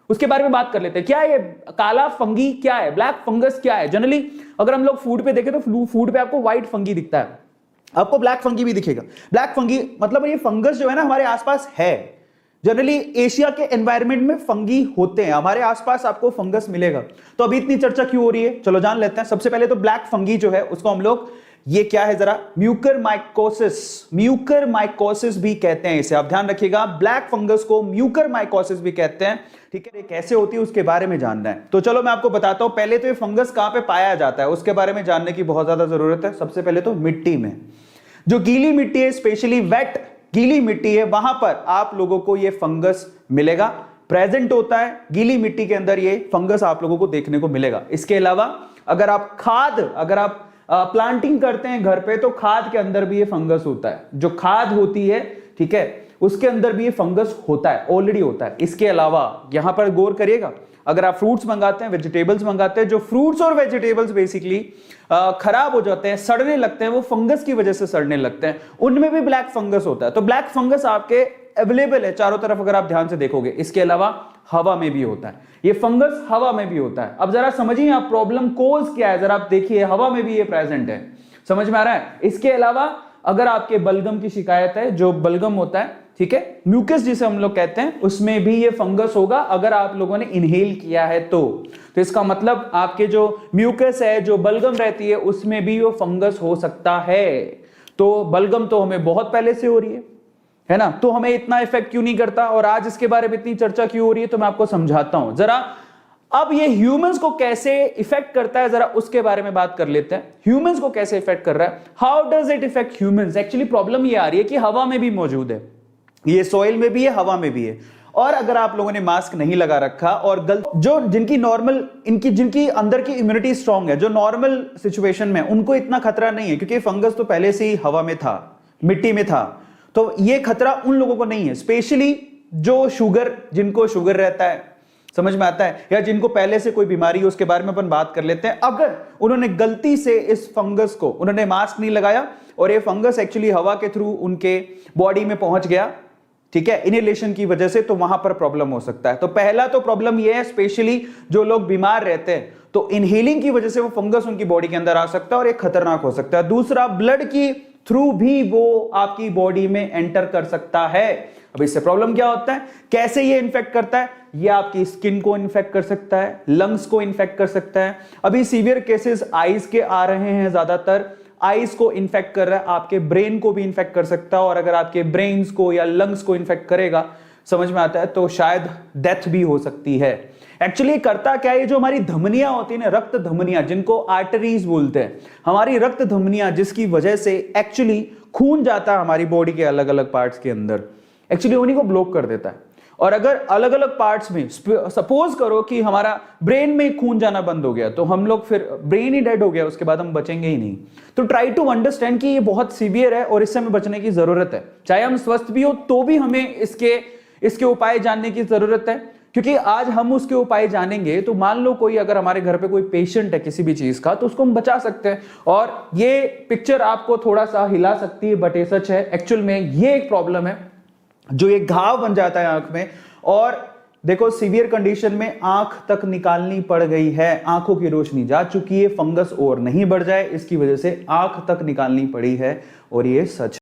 उसके बारे में बात कर लेते हैं। क्या है ये काला फंगी, क्या है ब्लैक फंगस, क्या है? जनरली अगर हम लोग फूड पे देखें तो फूड पे आपको व्हाइट फंगी दिखता है, आपको ब्लैक फंगी भी दिखेगा। ब्लैक फंगी मतलब ये फंगस जो है ना हमारे आसपास है। जनरली एशिया के एनवायरनमेंट में फंगी होते हैं, हमारे आसपास आपको फंगस मिलेगा। तो अभी इतनी चर्चा क्यों हो रही है, चलो जान लेते हैं। सबसे पहले तो ब्लैक फंगी जो है उसको हम लोग, ये क्या है जरा, म्यूकरमाइकोसिस, म्यूकरमाइकोसिस भी कहते हैं इसे, आप ध्यान रखिएगा। ब्लैक फंगस को म्यूकरमाइकोसिस भी कहते हैं, ठीक है। कैसे होती है उसके बारे में जानना है तो चलो मैं आपको बताता हूं। पहले तो ये फंगस कहां पे पाया जाता है उसके बारे में जानने की बहुत ज्यादा जरूरत है। सबसे पहले तो मिट्टी में, जो गीली मिट्टी है, स्पेशली वेट गीली मिट्टी है, वहां पर आप लोगों को ये फंगस मिलेगा, प्रेजेंट होता है। गीली मिट्टी के अंदर ये फंगस आप लोगों को देखने को मिलेगा। इसके अलावा अगर आप प्लांटिंग करते हैं घर पे तो खाद के अंदर भी ये फंगस होता है, जो खाद होती है, ठीक है, उसके अंदर भी ये फंगस होता है, ऑलरेडी होता है। इसके अलावा यहां पर गौर करिएगा, अगर आप फ्रूट्स मंगाते हैं, वेजिटेबल्स मंगाते हैं, जो फ्रूट्स और वेजिटेबल्स बेसिकली खराब हो जाते हैं, सड़ने लगते हैं, वो फंगस की वजह से सड़ने लगते हैं, उनमें भी ब्लैक फंगस होता है। तो ब्लैक फंगस आपके अवेलेबल है चारों तरफ अगर आप ध्यान से देखोगे। इसके अलावा हवा में भी होता है, ये फंगस हवा में भी होता है। अब जरा समझिए आप प्रॉब्लम कोज क्या है, जरा आप देखिए, हवा में भी ये प्रेजेंट है, समझ में आ रहा है। इसके अलावा अगर आपके बलगम की शिकायत है, जो बलगम होता है, ठीक है, म्यूकस जिसे हम लोग कहते हैं, उसमें भी ये फंगस होगा अगर आप लोगों ने इनहेल किया है तो इसका मतलब आपके जो म्यूकस है, जो बलगम रहती है, उसमें भी वो फंगस हो सकता है। तो बलगम तो हमें बहुत पहले से हो रही है ना, तो हमें इतना इफेक्ट क्यों नहीं करता, और आज इसके बारे में इतनी चर्चा क्यों हो रही है, तो मैं आपको समझाता हूं जरा। अब ये ह्यूमंस को कैसे इफेक्ट करता है, जरा उसके बारे में बात कर लेते हैं। ह्यूमंस को कैसे इफेक्ट कर रहा है, how does it effect humans. Actually problem ये आ रही है कि हवा में भी मौजूद है, ये सॉइल में भी है, हवा में भी है। और अगर आप लोगों ने मास्क नहीं लगा रखा और जो जिनकी नॉर्मल, जिनकी अंदर की इम्यूनिटी स्ट्रांग है, जो नॉर्मल सिचुएशन में, उनको इतना खतरा नहीं है, क्योंकि फंगस तो पहले से ही हवा में था, मिट्टी में था, तो ये खतरा उन लोगों को नहीं है। स्पेशली जो जिनको शुगर रहता है, समझ में आता है, या जिनको पहले से कोई बीमारी है, उसके बारे में अपन बात कर लेते हैं। अगर उन्होंने गलती से इस फंगस को, उन्होंने मास्क नहीं लगाया और ये फंगस एक्चुअली हवा के थ्रू उनके बॉडी में पहुंच गया, ठीक है, इनहेलेशन की वजह से, तो वहां पर प्रॉब्लम हो सकता है। तो पहला तो प्रॉब्लम यह है, स्पेशली जो लोग बीमार रहते हैं, तो इनहेलिंग की वजह से वो फंगस उनकी बॉडी के अंदर आ सकता है और एक खतरनाक हो सकता है। दूसरा, ब्लड की थ्रू भी वो आपकी बॉडी में एंटर कर सकता है। अब इससे प्रॉब्लम क्या होता है, कैसे ये इन्फेक्ट करता है, ये आपकी स्किन को इन्फेक्ट कर सकता है, लंग्स को इन्फेक्ट कर सकता है। अभी सीवियर केसेस आईज के आ रहे हैं, ज्यादातर आईज को इन्फेक्ट कर रहा है, आपके ब्रेन को भी इन्फेक्ट कर सकता है, और अगर आपके ब्रेन्स को या लंग्स को इन्फेक्ट करेगा, समझ में आता है, तो शायद डेथ भी हो सकती है। एक्चुअली करता क्या है, जो हमारी धमनियां होती है ना, रक्त धमनियां, जिनको आर्टरीज बोलते हैं, हमारी रक्त धमनियां, जिसकी वजह से एक्चुअली खून जाता है हमारी बॉडी के अलग अलग पार्ट्स के अंदर, एक्चुअली उन्हीं को ब्लॉक कर देता है। और अगर अलग अलग पार्ट्स में, सपोज करो कि हमारा ब्रेन में खून जाना बंद हो गया, तो हम लोग फिर ब्रेन ही डेड हो गया, उसके बाद हम बचेंगे ही नहीं। तो ट्राई टू अंडरस्टैंड कि ये बहुत सीवियर है और इससे हमें बचने की जरूरत है। चाहे हम स्वस्थ भी हो तो भी हमें इसके उपाय जानने की जरूरत है, क्योंकि आज हम उसके उपाय जानेंगे तो मान लो कोई, अगर हमारे घर पे कोई पेशेंट है किसी भी चीज का, तो उसको हम बचा सकते हैं। और ये पिक्चर आपको थोड़ा सा हिला सकती है, बट ये सच है। एक्चुअल में ये एक प्रॉब्लम है, जो एक घाव बन जाता है आंख में, और देखो सीवियर कंडीशन में आंख तक निकालनी पड़ गई है, आंखों की रोशनी जा चुकी है, फंगस और नहीं बढ़ जाए इसकी वजह से आंख तक निकालनी पड़ी है, और ये सच